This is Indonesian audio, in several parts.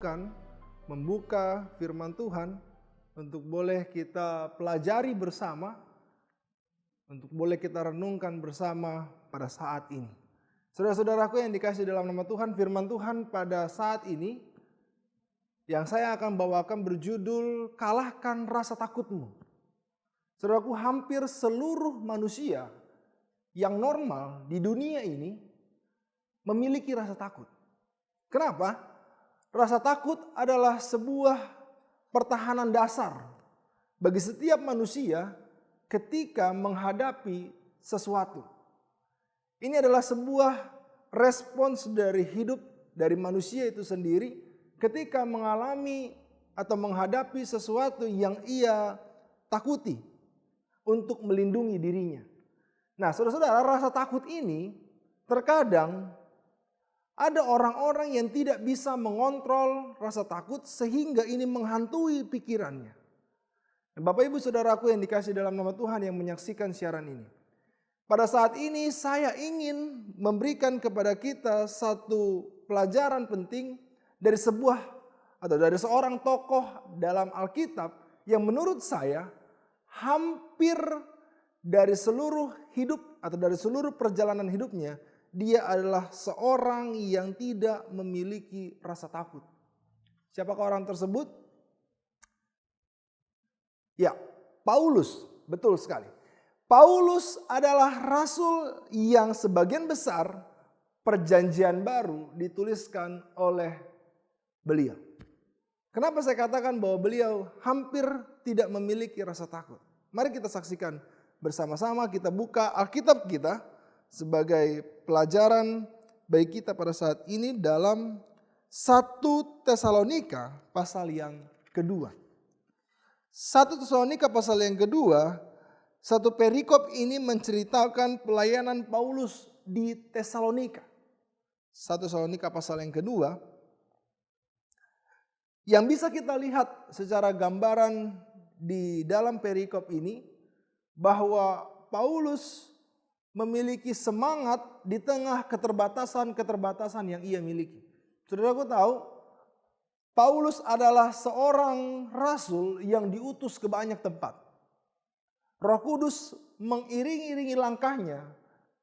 akan membuka firman Tuhan untuk boleh kita pelajari bersama, untuk boleh kita renungkan bersama pada saat ini. Saudara-saudaraku yang dikasihi dalam nama Tuhan, firman Tuhan pada saat ini yang saya akan bawakan berjudul Kalahkan Rasa Takutmu. Saudaraku, hampir seluruh manusia yang normal di dunia ini memiliki rasa takut. Kenapa? Rasa takut adalah sebuah pertahanan dasar bagi setiap manusia ketika menghadapi sesuatu. Ini adalah sebuah respons dari hidup dari manusia itu sendiri ketika mengalami atau menghadapi sesuatu yang ia takuti untuk melindungi dirinya. Nah, saudara-saudara, rasa takut ini terkadang ada orang-orang yang tidak bisa mengontrol rasa takut sehingga ini menghantui pikirannya. Bapak Ibu Saudaraku yang dikasihi dalam nama Tuhan yang menyaksikan siaran ini. Pada saat ini saya ingin memberikan kepada kita satu pelajaran penting dari seorang tokoh dalam Alkitab yang menurut saya hampir dari seluruh hidup atau dari seluruh perjalanan hidupnya, dia adalah seorang yang tidak memiliki rasa takut. Siapakah orang tersebut? Ya, Paulus. Betul sekali. Paulus adalah rasul yang sebagian besar perjanjian baru dituliskan oleh beliau. Kenapa saya katakan bahwa beliau hampir tidak memiliki rasa takut? Mari kita saksikan bersama-sama, kita buka Alkitab kita sebagai pelajaran bagi kita pada saat ini dalam 1 Tesalonika pasal yang kedua. 1 Tesalonika pasal yang kedua, satu perikop ini menceritakan pelayanan Paulus di Tesalonika. 1 Tesalonika pasal yang kedua, yang bisa kita lihat secara gambaran di dalam perikop ini bahwa Paulus memiliki semangat di tengah keterbatasan-keterbatasan yang ia miliki. Saudaraku tahu, Paulus adalah seorang rasul yang diutus ke banyak tempat. Roh Kudus mengiring-iringi langkahnya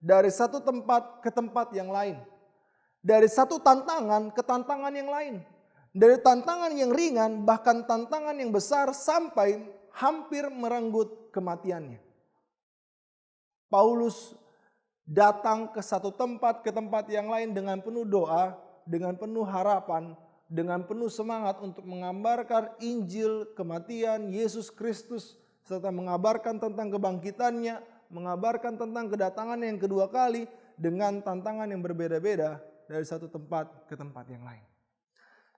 dari satu tempat ke tempat yang lain. Dari satu tantangan ke tantangan yang lain. Dari tantangan yang ringan bahkan tantangan yang besar sampai hampir merenggut kematiannya. Paulus datang ke satu tempat ke tempat yang lain dengan penuh doa, dengan penuh harapan, dengan penuh semangat untuk mengabarkan Injil kematian Yesus Kristus serta mengabarkan tentang kebangkitannya, mengabarkan tentang kedatangan yang kedua kali dengan tantangan yang berbeda-beda dari satu tempat ke tempat yang lain.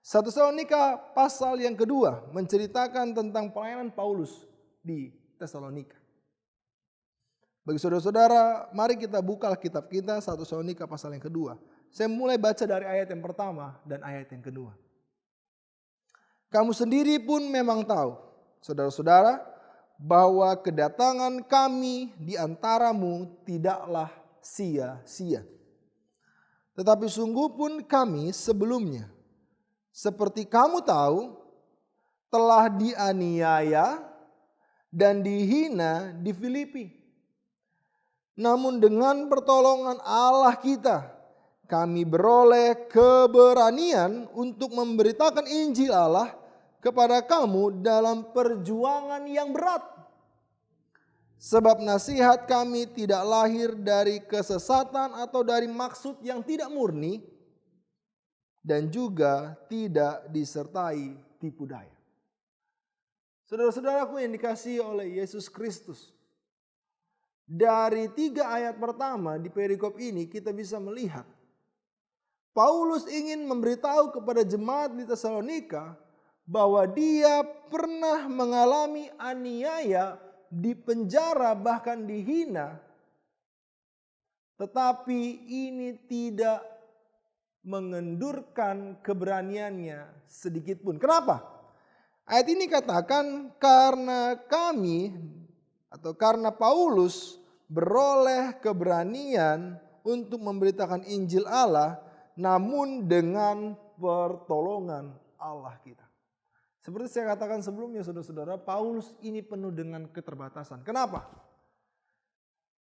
1 Tesalonika pasal yang kedua menceritakan tentang pelayanan Paulus di Tesalonika. Bagi saudara-saudara, mari kita buka Alkitab kita 1 Tesalonika pasal yang kedua. Saya mulai baca dari ayat yang pertama dan ayat yang kedua. Kamu sendiri pun memang tahu, saudara-saudara, bahwa kedatangan kami di antaramu tidaklah sia-sia. Tetapi sungguh pun kami sebelumnya, seperti kamu tahu, telah dianiaya dan dihina di Filipi. Namun dengan pertolongan Allah kita, kami beroleh keberanian untuk memberitakan Injil Allah kepada kamu dalam perjuangan yang berat. Sebab nasihat kami tidak lahir dari kesesatan atau dari maksud yang tidak murni, dan juga tidak disertai tipu daya. Saudara-saudaraku yang dikasihi oleh Yesus Kristus, dari 3 ayat pertama di perikop ini kita bisa melihat Paulus ingin memberitahu kepada jemaat di Tesalonika bahwa dia pernah mengalami aniaya, dipenjara, bahkan dihina. Tetapi ini tidak mengendurkan keberaniannya sedikit pun. Kenapa? Ayat ini katakan karena kami atau karena Paulus beroleh keberanian untuk memberitakan Injil Allah, namun dengan pertolongan Allah kita. Seperti saya katakan sebelumnya saudara-saudara, Paulus ini penuh dengan keterbatasan. Kenapa?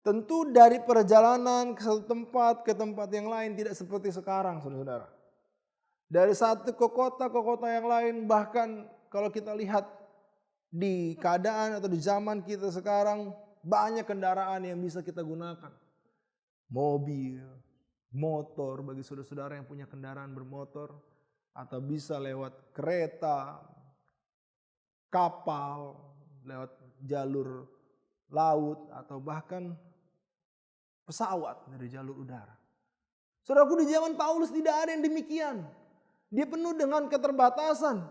Tentu dari perjalanan ke satu tempat ke tempat yang lain tidak seperti sekarang saudara-saudara. Dari satu ke kota yang lain, bahkan kalau kita lihat di keadaan atau di zaman kita sekarang, banyak kendaraan yang bisa kita gunakan. Mobil, motor bagi saudara-saudara yang punya kendaraan bermotor, atau bisa lewat kereta, kapal, lewat jalur laut, atau bahkan pesawat dari jalur udara. Saudaraku, di zaman Paulus tidak ada yang demikian. Dia penuh dengan keterbatasan.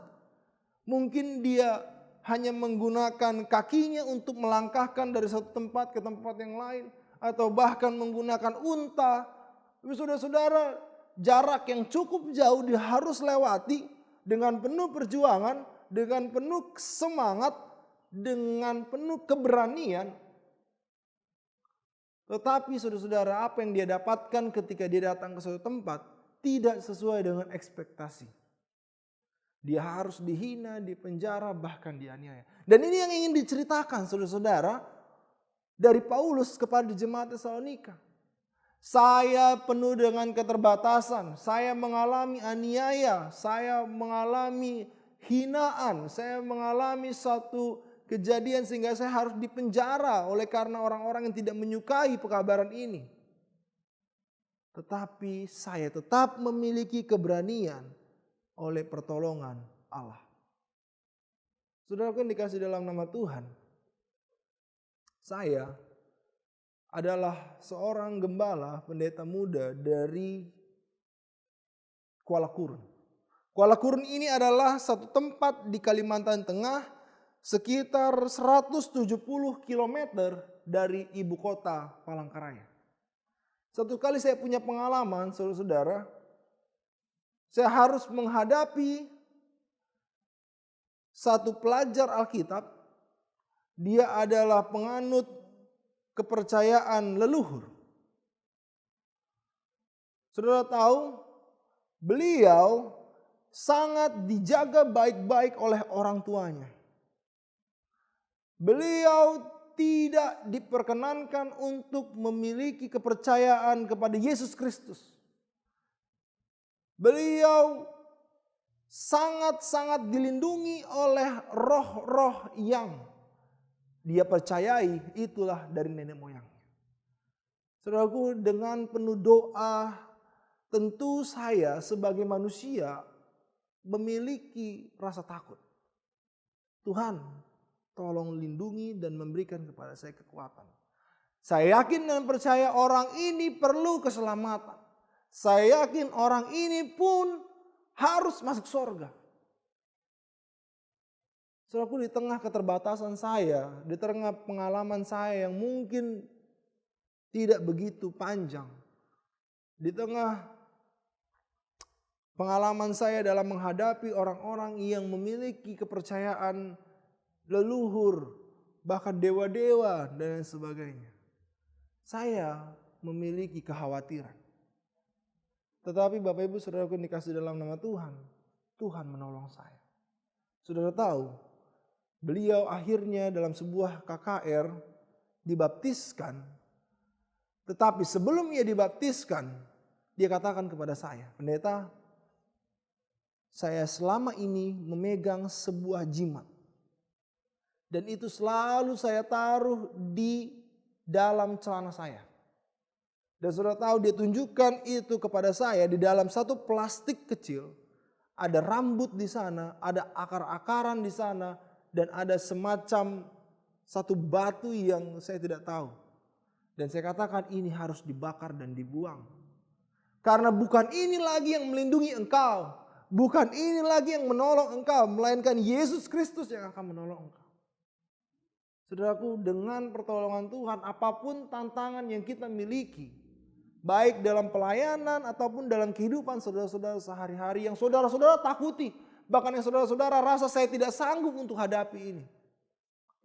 Mungkin dia hanya menggunakan kakinya untuk melangkahkan dari satu tempat ke tempat yang lain, atau bahkan menggunakan unta. Tapi saudara-saudara, jarak yang cukup jauh dia harus lewati dengan penuh perjuangan, dengan penuh semangat, dengan penuh keberanian. Tetapi saudara-saudara, apa yang dia dapatkan ketika dia datang ke suatu tempat tidak sesuai dengan ekspektasi. Dia harus dihina, dipenjara, bahkan dianiaya. Dan ini yang ingin diceritakan saudara-saudara dari Paulus kepada jemaat Tesalonika. Saya penuh dengan keterbatasan, saya mengalami aniaya, saya mengalami hinaan, saya mengalami satu kejadian sehingga saya harus dipenjara oleh karena orang-orang yang tidak menyukai pekabaran ini. Tetapi saya tetap memiliki keberanian oleh pertolongan Allah. Saudara kan dikasih dalam nama Tuhan. Saya adalah seorang gembala pendeta muda dari Kuala Kurun. Kuala Kurun ini adalah satu tempat di Kalimantan Tengah sekitar 170 km dari ibu kota Palangkaraya. Satu kali saya punya pengalaman saudara-saudara, saya harus menghadapi satu pelajar Alkitab. Dia adalah penganut kepercayaan leluhur. Saudara tahu, beliau sangat dijaga baik-baik oleh orang tuanya. Beliau tidak diperkenankan untuk memiliki kepercayaan kepada Yesus Kristus. Beliau sangat-sangat dilindungi oleh roh-roh yang dia percayai itulah dari nenek moyangnya. Saudaraku, dengan penuh doa, tentu saya sebagai manusia memiliki rasa takut. Tuhan, tolong lindungi dan memberikan kepada saya kekuatan. Saya yakin dan percaya orang ini perlu keselamatan. Saya yakin orang ini pun harus masuk surga. Saudaraku, di tengah keterbatasan saya, di tengah pengalaman saya yang mungkin tidak begitu panjang, di tengah pengalaman saya dalam menghadapi orang-orang yang memiliki kepercayaan leluhur, bahkan dewa-dewa dan lain sebagainya, saya memiliki kekhawatiran. Tetapi Bapak Ibu Saudaraku yang dikasih dalam nama Tuhan, Tuhan menolong saya. Saudara tahu, beliau akhirnya dalam sebuah KKR dibaptiskan. Tetapi sebelum ia dibaptiskan, dia katakan kepada saya, pendeta, saya selama ini memegang sebuah jimat. Dan itu selalu saya taruh di dalam celana saya. Dan saudara tahu, dia tunjukkan itu kepada saya di dalam satu plastik kecil. Ada rambut di sana, ada akar-akaran di sana, dan ada semacam satu batu yang saya tidak tahu. Dan saya katakan ini harus dibakar dan dibuang. Karena bukan ini lagi yang melindungi engkau. Bukan ini lagi yang menolong engkau, melainkan Yesus Kristus yang akan menolong engkau. Saudaraku, dengan pertolongan Tuhan, apapun tantangan yang kita miliki, baik dalam pelayanan ataupun dalam kehidupan saudara-saudara sehari-hari yang saudara-saudara takuti, bahkan yang saudara-saudara rasa saya tidak sanggup untuk hadapi ini.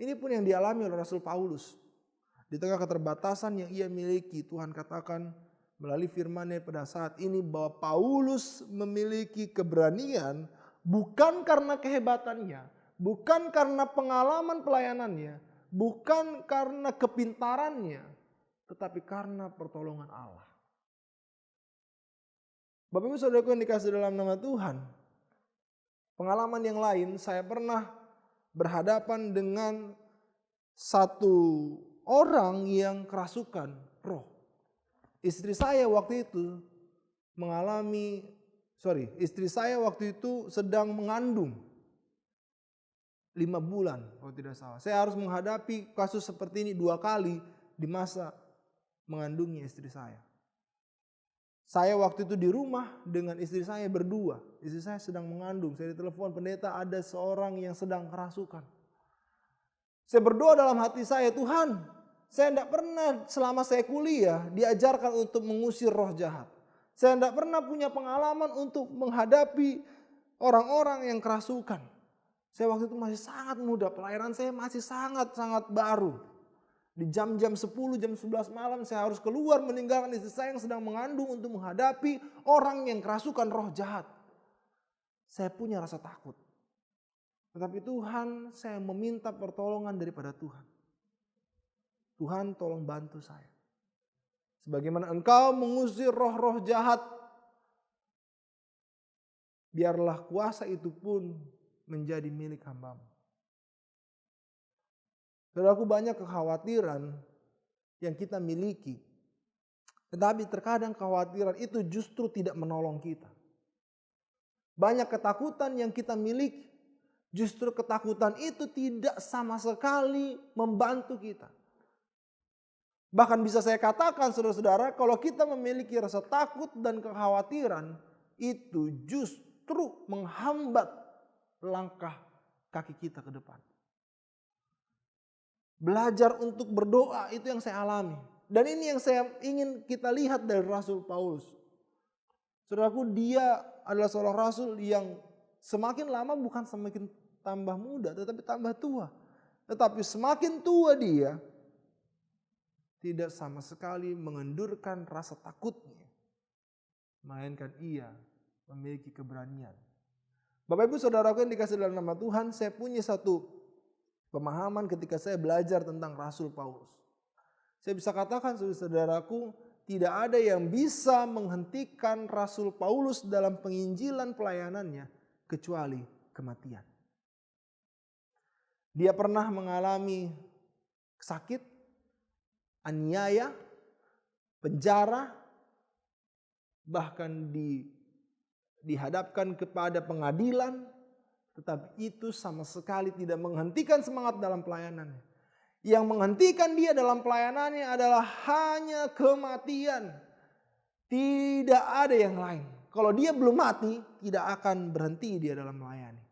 Ini pun yang dialami oleh Rasul Paulus. Di tengah keterbatasan yang ia miliki, Tuhan katakan melalui firman-Nya pada saat ini bahwa Paulus memiliki keberanian Bukan karena kehebatannya, bukan karena pengalaman pelayanannya, bukan karena kepintarannya, tetapi karena pertolongan Allah. Bapak Ibu Saudaraku yang dikasih dalam nama Tuhan, pengalaman yang lain, saya pernah berhadapan dengan satu orang yang kerasukan roh. Istri saya waktu itu sedang mengandung 5 bulan kalau tidak salah. Saya harus menghadapi kasus seperti ini 2 kali di masa mengandungnya istri saya. Saya waktu itu di rumah dengan istri saya berdua. Istri saya sedang mengandung. Saya ditelepon pendeta, ada seorang yang sedang kerasukan. Saya berdoa dalam hati saya, Tuhan, saya tidak pernah selama saya kuliah diajarkan untuk mengusir roh jahat. Saya tidak pernah punya pengalaman untuk menghadapi orang-orang yang kerasukan. Saya waktu itu masih sangat muda, pelayanan saya masih sangat-sangat baru. Di jam-jam 10, jam 11 malam saya harus keluar meninggalkan istri saya yang sedang mengandung untuk menghadapi orang yang kerasukan roh jahat. Saya punya rasa takut. Tetapi Tuhan, saya meminta pertolongan daripada Tuhan. Tuhan tolong bantu saya. Sebagaimana Engkau mengusir roh-roh jahat, biarlah kuasa itu pun menjadi milik hamba-Mu. Saudaraku, banyak kekhawatiran yang kita miliki. Tetapi terkadang kekhawatiran itu justru tidak menolong kita. Banyak ketakutan yang kita miliki. Justru ketakutan itu tidak sama sekali membantu kita. Bahkan bisa saya katakan saudara-saudara, kalau kita memiliki rasa takut dan kekhawatiran, itu justru menghambat langkah kaki kita ke depan. Belajar untuk berdoa itu yang saya alami. Dan ini yang saya ingin kita lihat dari Rasul Paulus. Saudaraku, dia adalah seorang rasul yang semakin lama bukan semakin tambah muda, tetapi tambah tua. Tetapi semakin tua dia, tidak sama sekali mengendurkan rasa takutnya. Melainkan ia memiliki keberanian. Bapak Ibu Saudaraku yang dikasih dalam nama Tuhan, saya punya satu pemahaman ketika saya belajar tentang Rasul Paulus. Saya bisa katakan saudaraku, tidak ada yang bisa menghentikan Rasul Paulus dalam penginjilan pelayanannya kecuali kematian. Dia pernah mengalami sakit, aniaya, penjara, bahkan dihadapkan kepada pengadilan. Tetapi itu sama sekali tidak menghentikan semangat dalam pelayanannya. Yang menghentikan dia dalam pelayanannya adalah hanya kematian. Tidak ada yang lain. Kalau dia belum mati, tidak akan berhenti dia dalam melayani.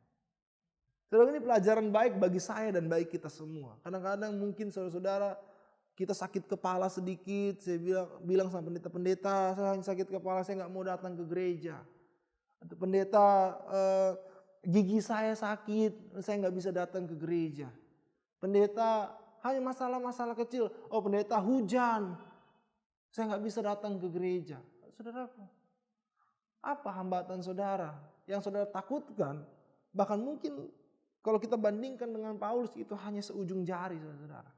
Saudara, ini pelajaran baik bagi saya dan bagi kita semua. Kadang-kadang mungkin saudara-saudara kita sakit kepala sedikit. Saya bilang sama pendeta-pendeta, saya sakit kepala, saya nggak mau datang ke gereja. Atau pendeta, gigi saya sakit, saya nggak bisa datang ke gereja. Pendeta, hanya masalah-masalah kecil. Oh, pendeta, hujan, saya nggak bisa datang ke gereja. Saudaraku, apa hambatan saudara yang saudara takutkan? Bahkan mungkin kalau kita bandingkan dengan Paulus, itu hanya seujung jari, saudara.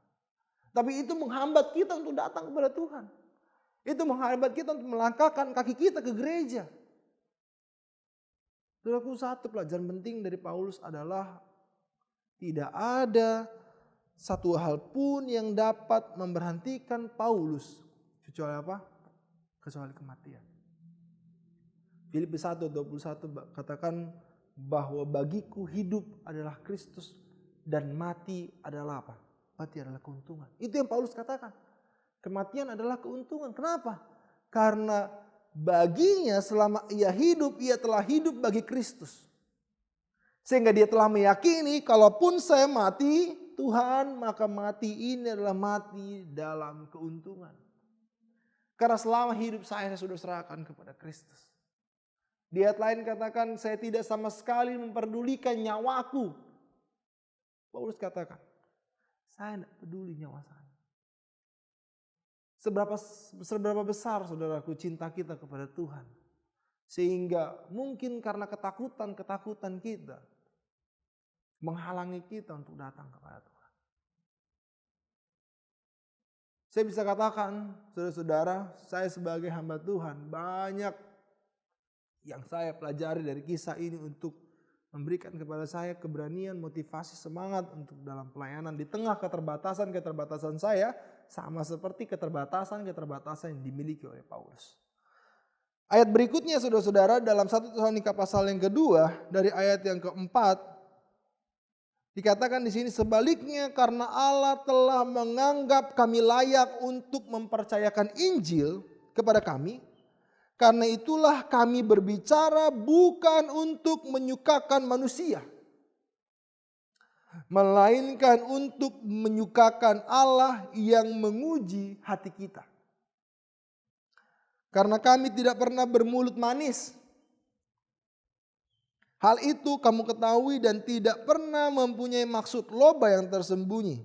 Tapi itu menghambat kita untuk datang kepada Tuhan. Itu menghambat kita untuk melangkahkan kaki kita ke gereja. Saudaraku, satu pelajaran penting dari Paulus adalah tidak ada satu hal pun yang dapat memberhentikan Paulus kecuali apa? Kecuali kematian. Filipi 1:21 katakan bahwa bagiku hidup adalah Kristus dan mati adalah apa? Mati adalah keuntungan. Itu yang Paulus katakan. Kematian adalah keuntungan. Kenapa? Karena baginya selama ia hidup, ia telah hidup bagi Kristus. Sehingga dia telah meyakini kalaupun saya mati, Tuhan, maka mati ini adalah mati dalam keuntungan. Karena selama hidup saya sudah serahkan kepada Kristus. Di ayat lain katakan, saya tidak sama sekali memperdulikan nyawaku. Paulus katakan, saya tidak peduli nyawa saya. Seberapa besar saudaraku cinta kita kepada Tuhan. Sehingga mungkin karena ketakutan kita menghalangi kita untuk datang kepada Tuhan. Saya bisa katakan, saudara-saudara, saya sebagai hamba Tuhan, banyak yang saya pelajari dari kisah ini untuk memberikan kepada saya keberanian, motivasi, semangat untuk dalam pelayanan di tengah keterbatasan saya, sama seperti keterbatasan yang dimiliki oleh Paulus. Ayat berikutnya saudara-saudara dalam 1 Tesalonika pasal yang kedua dari ayat yang keempat dikatakan di sini, sebaliknya karena Allah telah menganggap kami layak untuk mempercayakan Injil kepada kami, karena itulah kami berbicara bukan untuk menyukakan manusia, melainkan untuk menyukakan Allah yang menguji hati kita. Karena kami tidak pernah bermulut manis. Hal itu kamu ketahui dan tidak pernah mempunyai maksud loba yang tersembunyi.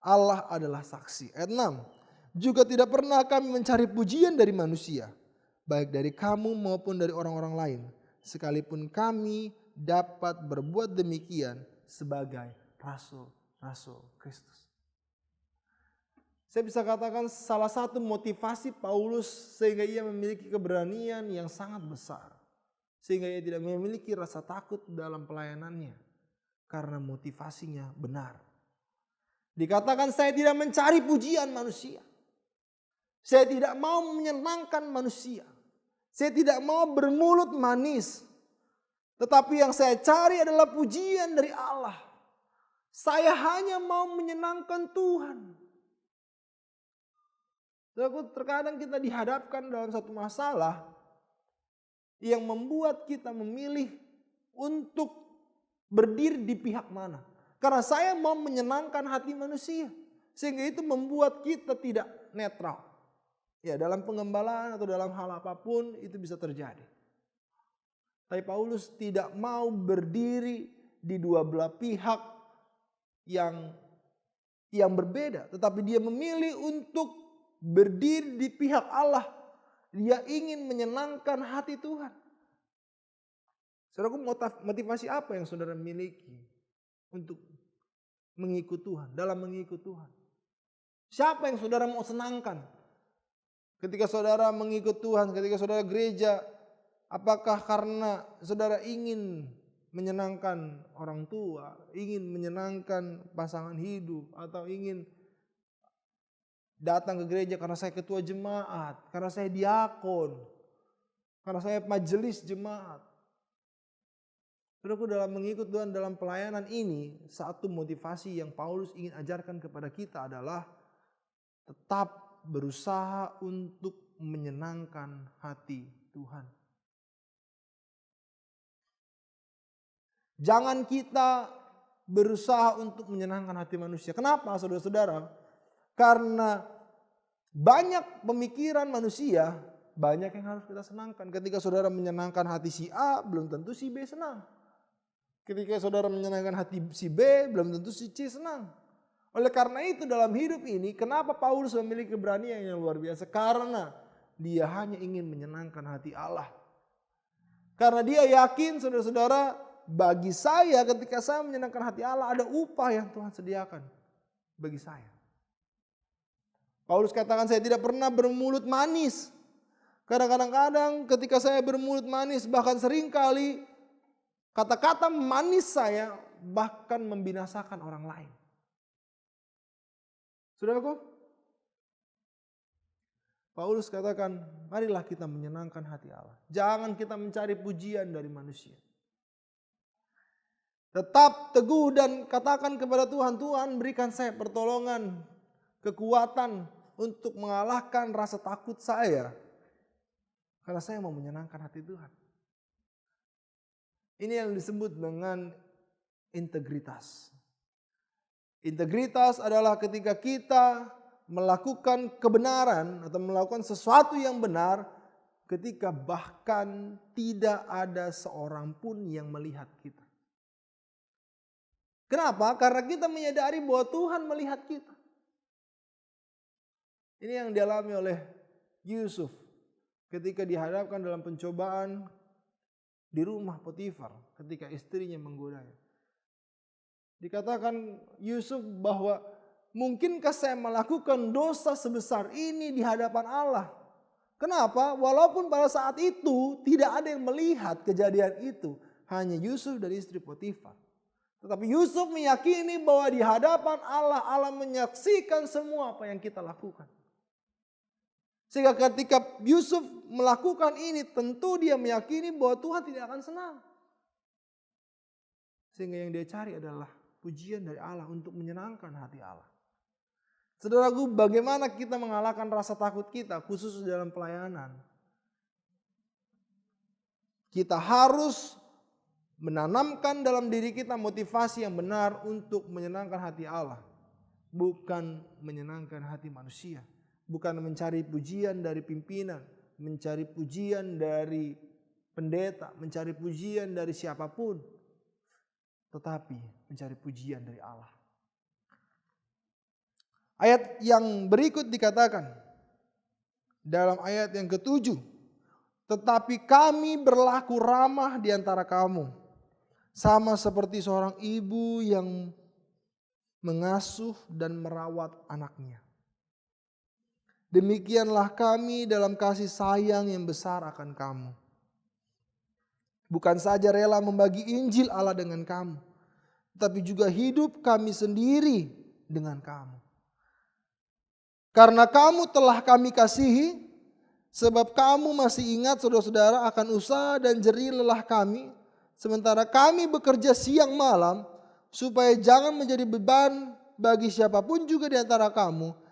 Allah adalah saksi. Ayat 6. Juga tidak pernah kami mencari pujian dari manusia, baik dari kamu maupun dari orang-orang lain. Sekalipun kami dapat berbuat demikian sebagai rasul-rasul Kristus. Saya bisa katakan salah satu motivasi Paulus sehingga ia memiliki keberanian yang sangat besar. Sehingga ia tidak memiliki rasa takut dalam pelayanannya. Karena motivasinya benar. Dikatakan saya tidak mencari pujian manusia. Saya tidak mau menyenangkan manusia. Saya tidak mau bermulut manis. Tetapi yang saya cari adalah pujian dari Allah. Saya hanya mau menyenangkan Tuhan. Terkadang kita dihadapkan dalam satu masalah yang membuat kita memilih untuk berdiri di pihak mana. Karena saya mau menyenangkan hati manusia. Sehingga itu membuat kita tidak netral. Ya, dalam pengembalaan atau dalam hal apapun itu bisa terjadi. Tapi Paulus tidak mau berdiri di dua belah pihak yang berbeda. Tetapi dia memilih untuk berdiri di pihak Allah. Dia ingin menyenangkan hati Tuhan. Saudaraku, motivasi apa yang saudara miliki untuk mengikut Tuhan, dalam mengikut Tuhan? Siapa yang saudara mau senangkan? Ketika saudara mengikut Tuhan, ketika saudara gereja, apakah karena saudara ingin menyenangkan orang tua, ingin menyenangkan pasangan hidup, atau ingin datang ke gereja karena saya ketua jemaat, karena saya diakon, karena saya majelis jemaat? Saudaraku, dalam mengikut Tuhan dalam pelayanan ini, satu motivasi yang Paulus ingin ajarkan kepada kita adalah tetap berusaha untuk menyenangkan hati Tuhan. Jangan kita berusaha untuk menyenangkan hati manusia. Kenapa, saudara-saudara? Karena banyak pemikiran manusia, banyak yang harus kita senangkan. Ketika saudara menyenangkan hati si A, belum tentu si B senang. Ketika saudara menyenangkan hati si B, belum tentu si C senang. Oleh karena itu dalam hidup ini, kenapa Paulus memiliki keberanian yang luar biasa? Karena dia hanya ingin menyenangkan hati Allah. Karena dia yakin, saudara-saudara, bagi saya ketika saya menyenangkan hati Allah, ada upah yang Tuhan sediakan bagi saya. Paulus katakan, saya tidak pernah bermulut manis. Karena kadang-kadang ketika saya bermulut manis, bahkan seringkali kata-kata manis saya bahkan membinasakan orang lain. Saudaraku, Paulus katakan, marilah kita menyenangkan hati Allah. Jangan kita mencari pujian dari manusia. Tetap teguh dan katakan kepada Tuhan, Tuhan berikan saya pertolongan, kekuatan untuk mengalahkan rasa takut saya. Karena saya mau menyenangkan hati Tuhan. Ini yang disebut dengan integritas. Integritas adalah ketika kita melakukan kebenaran atau melakukan sesuatu yang benar ketika bahkan tidak ada seorang pun yang melihat kita. Kenapa? Karena kita menyadari bahwa Tuhan melihat kita. Ini yang dialami oleh Yusuf. ketika dihadapkan dalam pencobaan di rumah Potifar ketika istrinya menggodanya. Dikatakan Yusuf bahwa mungkinkah saya melakukan dosa sebesar ini di hadapan Allah? Kenapa? Walaupun pada saat itu tidak ada yang melihat kejadian itu, hanya Yusuf dan istri Potifar. Tetapi Yusuf meyakini bahwa di hadapan Allah, Allah menyaksikan semua apa yang kita lakukan. Sehingga ketika Yusuf melakukan ini, tentu dia meyakini bahwa Tuhan tidak akan senang. Sehingga yang dia cari adalah pujian dari Allah untuk menyenangkan hati Allah. Saudaraku, bagaimana kita mengalahkan rasa takut kita, khusus dalam pelayanan? Kita harus menanamkan dalam diri kita motivasi yang benar untuk menyenangkan hati Allah, bukan menyenangkan hati manusia. Bukan mencari pujian dari pimpinan, mencari pujian dari pendeta, mencari pujian dari siapapun. Tetapi mencari pujian dari Allah. Ayat yang berikut dikatakan dalam ayat yang ke-7. Tetapi kami berlaku ramah di antara kamu, sama seperti seorang ibu yang mengasuh dan merawat anaknya. Demikianlah kami dalam kasih sayang yang besar akan kamu. Bukan saja rela membagi Injil Allah dengan kamu, tetapi juga hidup kami sendiri dengan kamu. Karena kamu telah kami kasihi, sebab kamu masih ingat saudara-saudara akan usaha dan jerih lelah kami, sementara kami bekerja siang malam, supaya jangan menjadi beban bagi siapapun juga di antara kamu.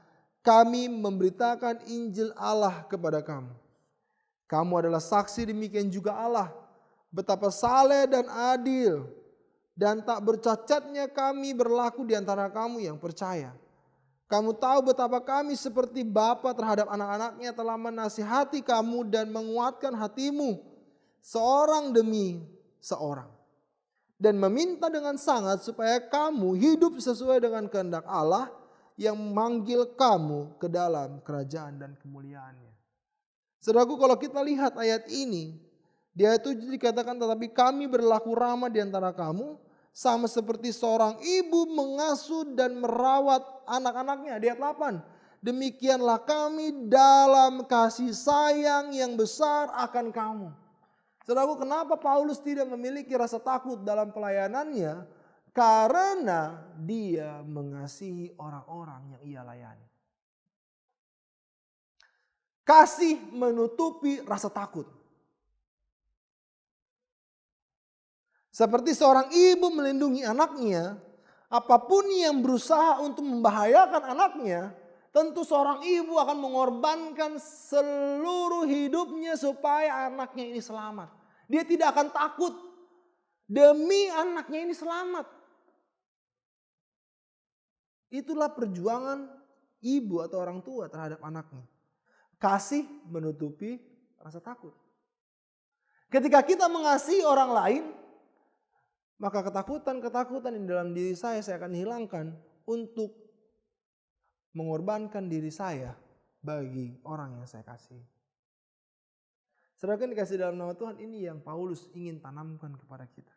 Kami memberitakan Injil Allah kepada kamu. Kamu adalah saksi demikian juga Allah, betapa saleh dan adil dan tak bercacatnya kami berlaku di antara kamu yang percaya. Kamu tahu betapa kami seperti bapa terhadap anak-anaknya telah menasihati kamu dan menguatkan hatimu seorang demi seorang. Dan meminta dengan sangat supaya kamu hidup sesuai dengan kehendak Allah yang memanggil kamu ke dalam kerajaan dan kemuliaannya. Saudaraku, kalau kita lihat ayat ini, di ayat 7 dikatakan tetapi kami berlaku ramah di antara kamu, sama seperti seorang ibu mengasuh dan merawat anak-anaknya. Di ayat 8, demikianlah kami dalam kasih sayang yang besar akan kamu. Saudaraku, kenapa Paulus tidak memiliki rasa takut dalam pelayanannya? Karena dia mengasihi orang-orang yang ia layani. Kasih menutupi rasa takut. Seperti seorang ibu melindungi anaknya, apapun yang berusaha untuk membahayakan anaknya, tentu seorang ibu akan mengorbankan seluruh hidupnya supaya anaknya ini selamat. Dia tidak akan takut demi anaknya ini selamat. Itulah perjuangan ibu atau orang tua terhadap anaknya. Kasih menutupi rasa takut. Ketika kita mengasihi orang lain, maka ketakutan-ketakutan yang dalam diri saya akan hilangkan untuk mengorbankan diri saya bagi orang yang saya kasihi. Saudara dikasih dalam nama Tuhan, ini yang Paulus ingin tanamkan kepada kita.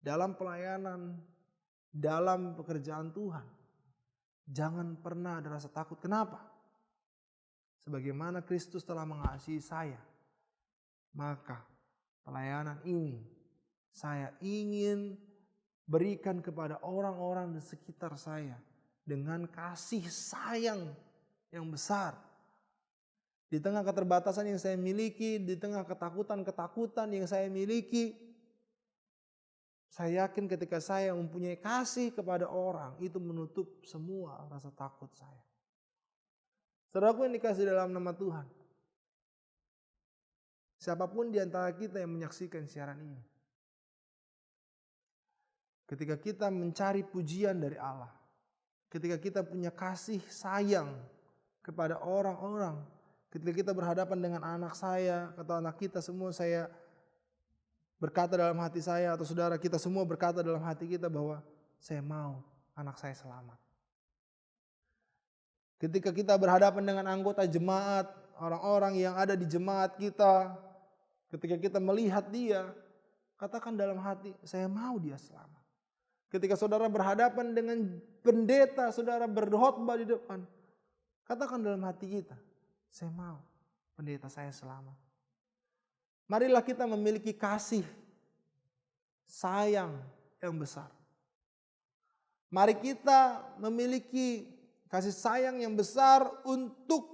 Dalam pelayanan, dalam pekerjaan Tuhan, jangan pernah ada rasa takut. Kenapa? Sebagaimana Kristus telah mengasihi saya, maka pelayanan ini saya ingin berikan kepada orang-orang di sekitar saya dengan kasih sayang yang besar. Di tengah keterbatasan yang saya miliki, di tengah ketakutan-ketakutan yang saya miliki, saya yakin ketika saya mempunyai kasih kepada orang, itu menutup semua rasa takut saya. Saudaraku yang dikasih dalam nama Tuhan, siapapun di antara kita yang menyaksikan siaran ini, ketika kita mencari pujian dari Allah, ketika kita punya kasih sayang kepada orang-orang, ketika kita berhadapan dengan anak saya atau anak kita semua, saya berkata dalam hati saya atau saudara kita semua berkata dalam hati kita bahwa saya mau anak saya selamat. Ketika kita berhadapan dengan anggota jemaat orang-orang yang ada di jemaat kita, ketika kita melihat dia, katakan dalam hati, saya mau dia selamat. Ketika saudara berhadapan dengan pendeta, saudara berkhotbah di depan, katakan dalam hati kita, saya mau pendeta saya selamat. Marilah kita memiliki kasih sayang yang besar. Mari kita memiliki kasih sayang yang besar untuk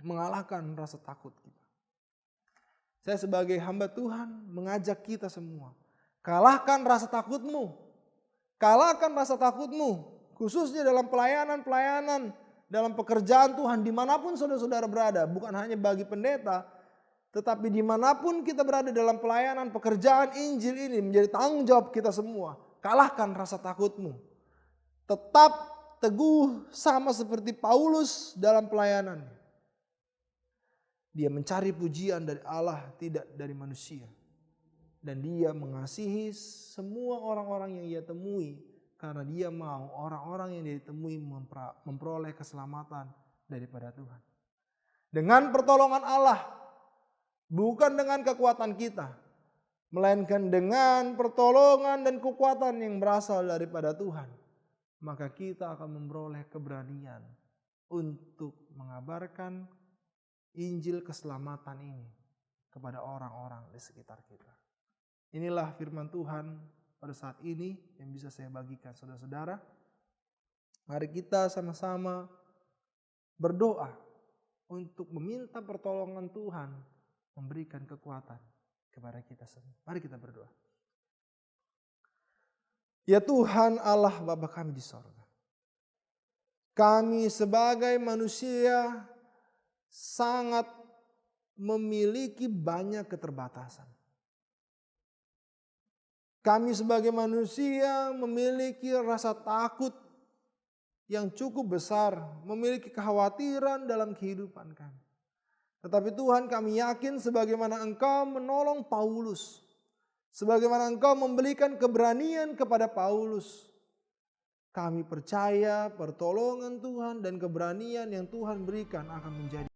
mengalahkan rasa takut kita. Saya sebagai hamba Tuhan mengajak kita semua, kalahkan rasa takutmu. Kalahkan rasa takutmu, khususnya dalam pelayanan-pelayanan, dalam pekerjaan Tuhan, dimanapun saudara-saudara berada, bukan hanya bagi pendeta, tetapi dimanapun kita berada dalam pelayanan, pekerjaan Injil ini menjadi tanggung jawab kita semua. Kalahkan rasa takutmu. Tetap teguh sama seperti Paulus dalam pelayanannya. Dia mencari pujian dari Allah, tidak dari manusia. Dan dia mengasihi semua orang-orang yang ia temui, karena dia mau orang-orang yang dia temui memperoleh keselamatan daripada Tuhan. Dengan pertolongan Allah, bukan dengan kekuatan kita, melainkan dengan pertolongan dan kekuatan yang berasal daripada Tuhan, maka kita akan memperoleh keberanian untuk mengabarkan Injil keselamatan ini kepada orang-orang di sekitar kita. Inilah firman Tuhan pada saat ini yang bisa saya bagikan saudara-saudara. Mari kita sama-sama berdoa untuk meminta pertolongan Tuhan memberikan kekuatan kepada kita semua. Mari kita berdoa. Ya Tuhan Allah Bapa kami di sorga, kami sebagai manusia sangat memiliki banyak keterbatasan. Kami sebagai manusia memiliki rasa takut yang cukup besar, memiliki kekhawatiran dalam kehidupan kami. Tetapi Tuhan, kami yakin sebagaimana Engkau menolong Paulus, sebagaimana Engkau memberikan keberanian kepada Paulus, kami percaya pertolongan Tuhan dan keberanian yang Tuhan berikan akan menjadi